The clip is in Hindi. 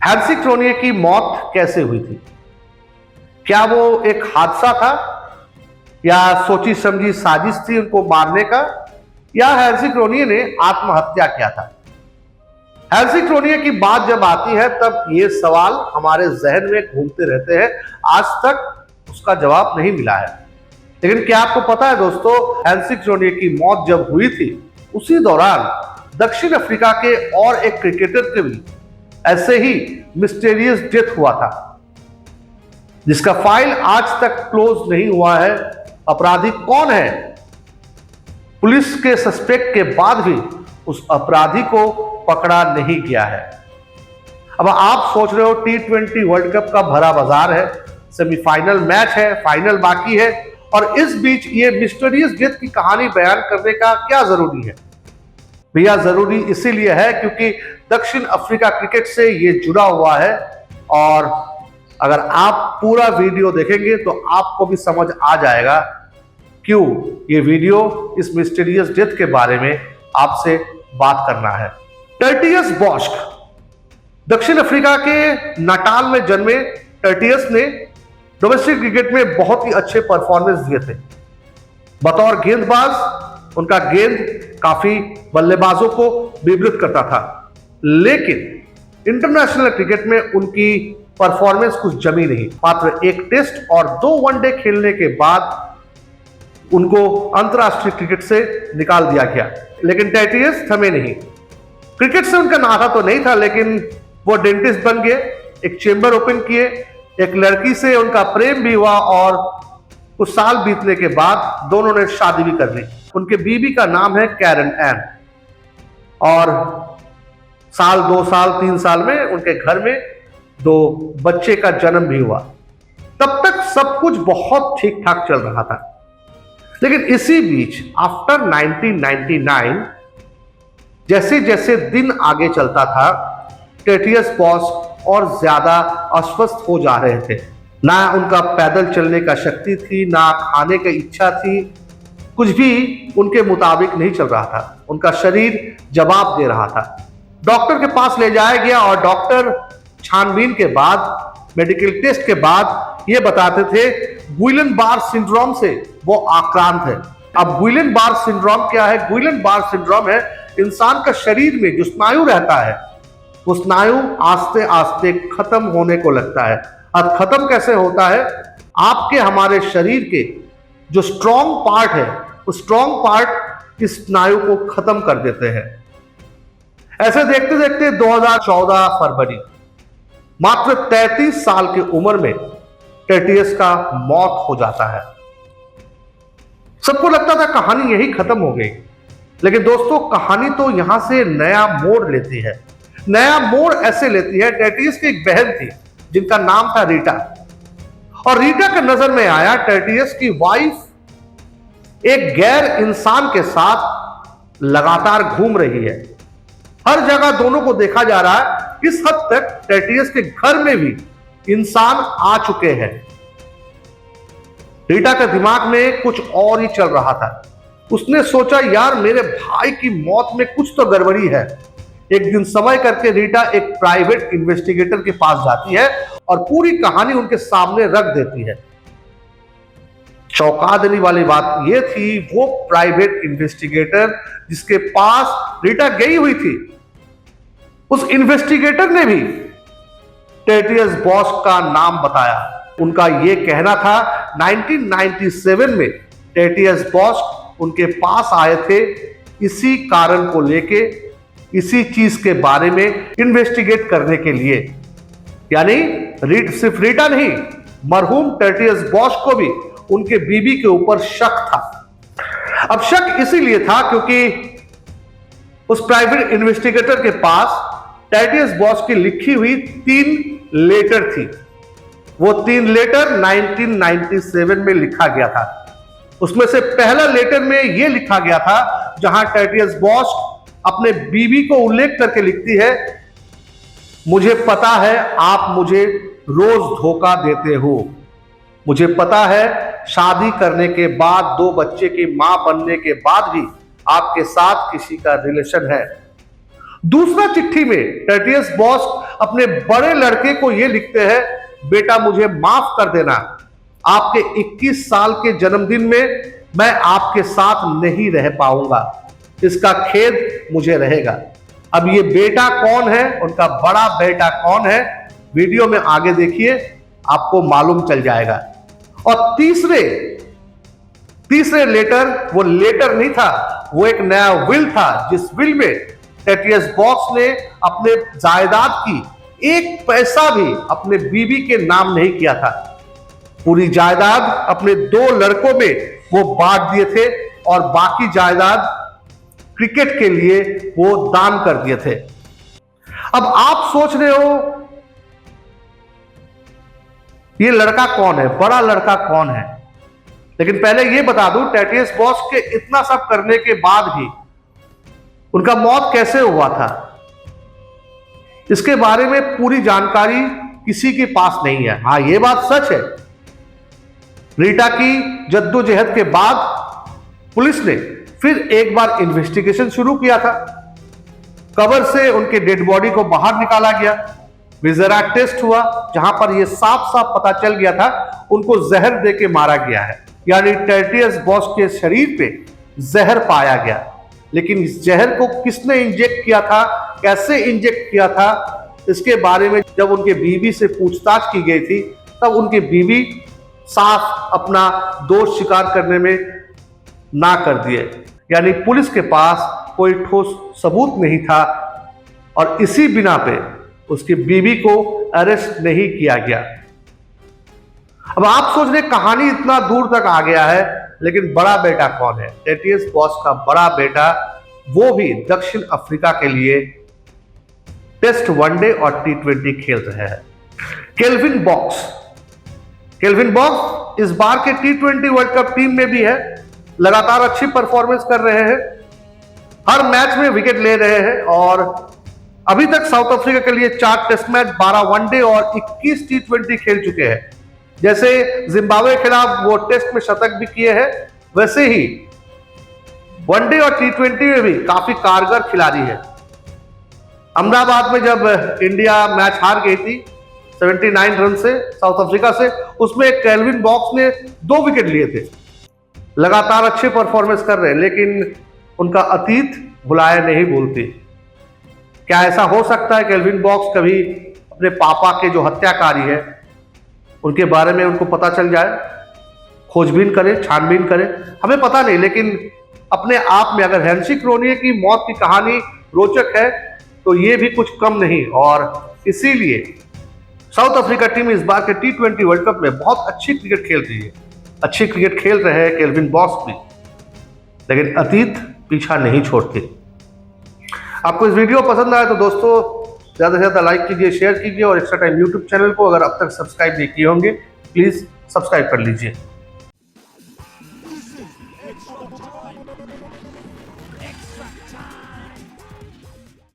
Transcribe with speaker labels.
Speaker 1: हैंसी क्रोनिये की मौत कैसे हुई थी? क्या वो एक हादसा था या सोची समझी साजिश थी उनको मारने का, या हैंसी क्रोनिये ने आत्महत्या किया था? हैंसी क्रोनिये की बात जब आती है तब ये सवाल हमारे जहन में घूमते रहते हैं। आज तक उसका जवाब नहीं मिला है। लेकिन क्या आपको पता है दोस्तों, हैंसी क्रोनिये की मौत जब हुई थी उसी दौरान दक्षिण अफ्रीका के और एक क्रिकेटर के भी ऐसे ही मिस्टीरियस डेथ हुआ था, जिसका फाइल आज तक क्लोज नहीं हुआ है। अपराधी कौन है? पुलिस के सस्पेक्ट के बाद भी उस अपराधी को पकड़ा नहीं गया है। अब आप सोच रहे हो T20 वर्ल्ड कप का भरा बाजार है, सेमीफाइनल मैच है, फाइनल बाकी है, और इस बीच ये मिस्टीरियस डेथ की कहानी बयान करने का क्या जरूरी है? भैया जरूरी इसीलिए है क्योंकि दक्षिण अफ्रीका क्रिकेट से ये जुड़ा हुआ है, और अगर आप पूरा वीडियो देखेंगे तो आपको भी समझ आ जाएगा क्यों ये वीडियो इस मिस्टीरियस डेथ के बारे में आपसे बात करना है। टर्टियस बॉस्क दक्षिण अफ्रीका के नाटाल में जन्मे टर्टियस ने डोमेस्टिक क्रिकेट में बहुत ही अच्छे परफॉर्मेंस दिए थे। बतौर गेंदबाज उनका गेंद काफी बल्लेबाजों को विब्रत करता था, लेकिन इंटरनेशनल क्रिकेट में उनकी परफॉर्मेंस कुछ जमी नहीं। मात्र एक टेस्ट और 2 वनडे खेलने के बाद उनको अंतरराष्ट्रीय क्रिकेट से निकाल दिया गया। लेकिन टर्टियस थमे नहीं। क्रिकेट से उनका नाता तो नहीं था, लेकिन वो डेंटिस्ट बन गए, एक चेंबर ओपन किए, एक लड़की से उनका प्रेम भी हुआ, और कुछ साल बीतने के बाद दोनों ने शादी भी कर ली। उनके बीवी का नाम है कैरन एन, और साल 2 साल 3 साल में उनके घर में 2 बच्चे का जन्म भी हुआ। तब तक सब कुछ बहुत ठीक ठाक चल रहा था। लेकिन इसी बीच आफ्टर 1999 जैसे जैसे दिन आगे चलता था, टर्टियस बॉस्क और ज्यादा अस्वस्थ हो जा रहे थे। ना उनका पैदल चलने का शक्ति थी, ना खाने की इच्छा थी, कुछ भी उनके मुताबिक नहीं चल रहा था। उनका शरीर जवाब दे रहा था। डॉक्टर के पास ले जाया गया और डॉक्टर छानबीन के बाद, मेडिकल टेस्ट के बाद ये बताते थे गुइलन बार सिंड्रोम से वो आक्रांत है। अब गुइलन बार सिंड्रोम क्या है? गुइलन बार सिंड्रोम है इंसान का शरीर में जो स्नायु रहता है, वो स्नायु आस्ते आस्ते खत्म होने को लगता है। अब खत्म कैसे होता है? आपके हमारे शरीर के जो स्ट्रॉन्ग पार्ट है, वो स्ट्रॉन्ग पार्ट इस स्नायु को खत्म कर देते हैं। ऐसे देखते देखते 2014 फरवरी, मात्र 33 साल की उम्र में टर्टियस का मौत हो जाता है। सबको लगता था कहानी यही खत्म हो गई, लेकिन दोस्तों कहानी तो यहां से नया मोड़ लेती है। नया मोड़ ऐसे लेती है, टर्टियस की एक बहन थी जिनका नाम था रीटा, और रीटा के नजर में आया टर्टियस की वाइफ एक गैर इंसान के साथ लगातार घूम रही है। हर जगह दोनों को देखा जा रहा है। इस हद तक टर्टियस के घर में भी इंसान आ चुके हैं। रीटा के दिमाग में कुछ और ही चल रहा था। उसने सोचा, यार मेरे भाई की मौत में कुछ तो गड़बड़ी है। एक दिन समय करके रीटा एक प्राइवेट इन्वेस्टिगेटर के पास जाती है और पूरी कहानी उनके सामने रख देती है। चौंका देने वाली बात यह थी, वो प्राइवेट इन्वेस्टिगेटर जिसके पास रीटा गई हुई थी, उस इन्वेस्टिगेटर ने भी टर्टियस बॉस्क का नाम बताया। उनका यह कहना था 1997 में टर्टियस बॉस्क उनके पास आए थे इसी कारण को लेके, इसी चीज के बारे में इन्वेस्टिगेट करने के लिए। यानी सिर्फ रीटा नहीं, मरहूम टर्टियस बॉस्क को भी उनके बीवी के ऊपर शक था। अब शक इसीलिए था क्योंकि उस प्राइवेट इन्वेस्टिगेटर के पास टर्टियस बॉस्क की लिखी हुई 3 लेटर थी। वो 3 लेटर 1997 में लिखा गया था। उसमें से पहला लेटर में यह लिखा गया था, जहां टर्टियस बॉस्क अपने बीवी को उल्लेख करके लिखती है, मुझे पता है आप मुझे रोज धोखा देते हो। मुझे पता है शादी करने के बाद 2 बच्चे की मां बनने के बाद भी आपके साथ किसी का रिलेशन है। दूसरा चिट्ठी में टर्टियस बॉस्क अपने बड़े लड़के को ये लिखते हैं, बेटा मुझे माफ कर देना, आपके 21 साल के जन्मदिन में मैं आपके साथ नहीं रह पाऊंगा, इसका खेद मुझे रहेगा। अब ये बेटा कौन है, उनका बड़ा बेटा कौन है, वीडियो में आगे देखिए, आपको मालूम चल जाएगा। और तीसरे लेटर, वो लेटर नहीं था, वो एक नया विल था, जिस विल में टेटियस बॉक्स ने अपने जायदाद की एक पैसा भी अपने बीवी के नाम नहीं किया था। पूरी जायदाद अपने 2 लड़कों में वो बांट दिए थे और बाकी जायदाद क्रिकेट के लिए वो दान कर दिए थे। अब आप सोच रहे हो ये लड़का कौन है, बड़ा लड़का कौन है, लेकिन पहले ये बता दूं, टेटियस बॉक्स के इतना सब करने के बाद भी उनका मौत कैसे हुआ था, इसके बारे में पूरी जानकारी किसी के पास नहीं है। हां, यह बात सच है, रीटा की जद्दोजहद के बाद पुलिस ने फिर एक बार इन्वेस्टिगेशन शुरू किया था। कब्र से उनके डेड बॉडी को बाहर निकाला गया, विजरा टेस्ट हुआ, जहां पर यह साफ साफ पता चल गया था उनको जहर देके मारा गया है, यानी टेटियस बॉक्स के शरीर पे जहर पाया गया। लेकिन इस जहर को किसने इंजेक्ट किया था, कैसे इंजेक्ट किया था, इसके बारे में जब उनके बीवी से पूछताछ की गई थी, तब उनकी बीवी साफ अपना दोष स्वीकार करने में ना कर दिए, यानी पुलिस के पास कोई ठोस सबूत नहीं था और इसी बिना पे उसकी बीवी को अरेस्ट नहीं किया गया। अब आप सोच रहे कहानी इतना दूर तक आ गया है, लेकिन बड़ा बेटा कौन है? टेटियस बॉक्स का बड़ा बेटा, वो भी दक्षिण अफ्रीका के लिए टेस्ट, वनडे और T20 खेल रहे हैं। केल्विन बॉक्स इस बार के T20 वर्ल्ड कप टीम में भी है, लगातार अच्छी परफॉर्मेंस कर रहे हैं, हर मैच में विकेट ले रहे हैं और अभी तक साउथ अफ्रीका के लिए 4 टेस्ट मैच, 12 वनडे और 21 T20 खेल चुके हैं। जैसे जिम्बाब्वे के खिलाफ वो टेस्ट में शतक भी किए हैं, वैसे ही वनडे और T20 में भी काफी कारगर खिलाड़ी है। अहमदाबाद में जब इंडिया मैच हार गई थी 79 रन से साउथ अफ्रीका से, उसमें केल्विन बॉक्स ने 2 विकेट लिए थे। लगातार अच्छे परफॉर्मेंस कर रहे हैं, लेकिन उनका अतीत भुलाया नहीं भूलती। क्या ऐसा हो सकता है केल्विन बॉक्स कभी अपने पापा के जो हत्याकारी है उनके बारे में उनको पता चल जाए, खोजबीन करे, छानबीन करे? हमें पता नहीं, लेकिन अपने आप में अगर हेनसी क्रोनिये की मौत की कहानी रोचक है तो ये भी कुछ कम नहीं। और इसीलिए साउथ अफ्रीका टीम इस बार के T20 वर्ल्ड कप में बहुत अच्छी क्रिकेट खेल रही है, अच्छी क्रिकेट खेल रहे हैं केल्विन बॉक्स भी, लेकिन अतीत पीछा नहीं छोड़ते। आपको इस वीडियो पसंद आया तो दोस्तों ज़्यादा से ज़्यादा लाइक कीजिए, शेयर कीजिए और एक्स्ट्रा टाइम यूट्यूब चैनल को अगर अब तक सब्सक्राइब नहीं किए होंगे प्लीज़ सब्सक्राइब कर लीजिए।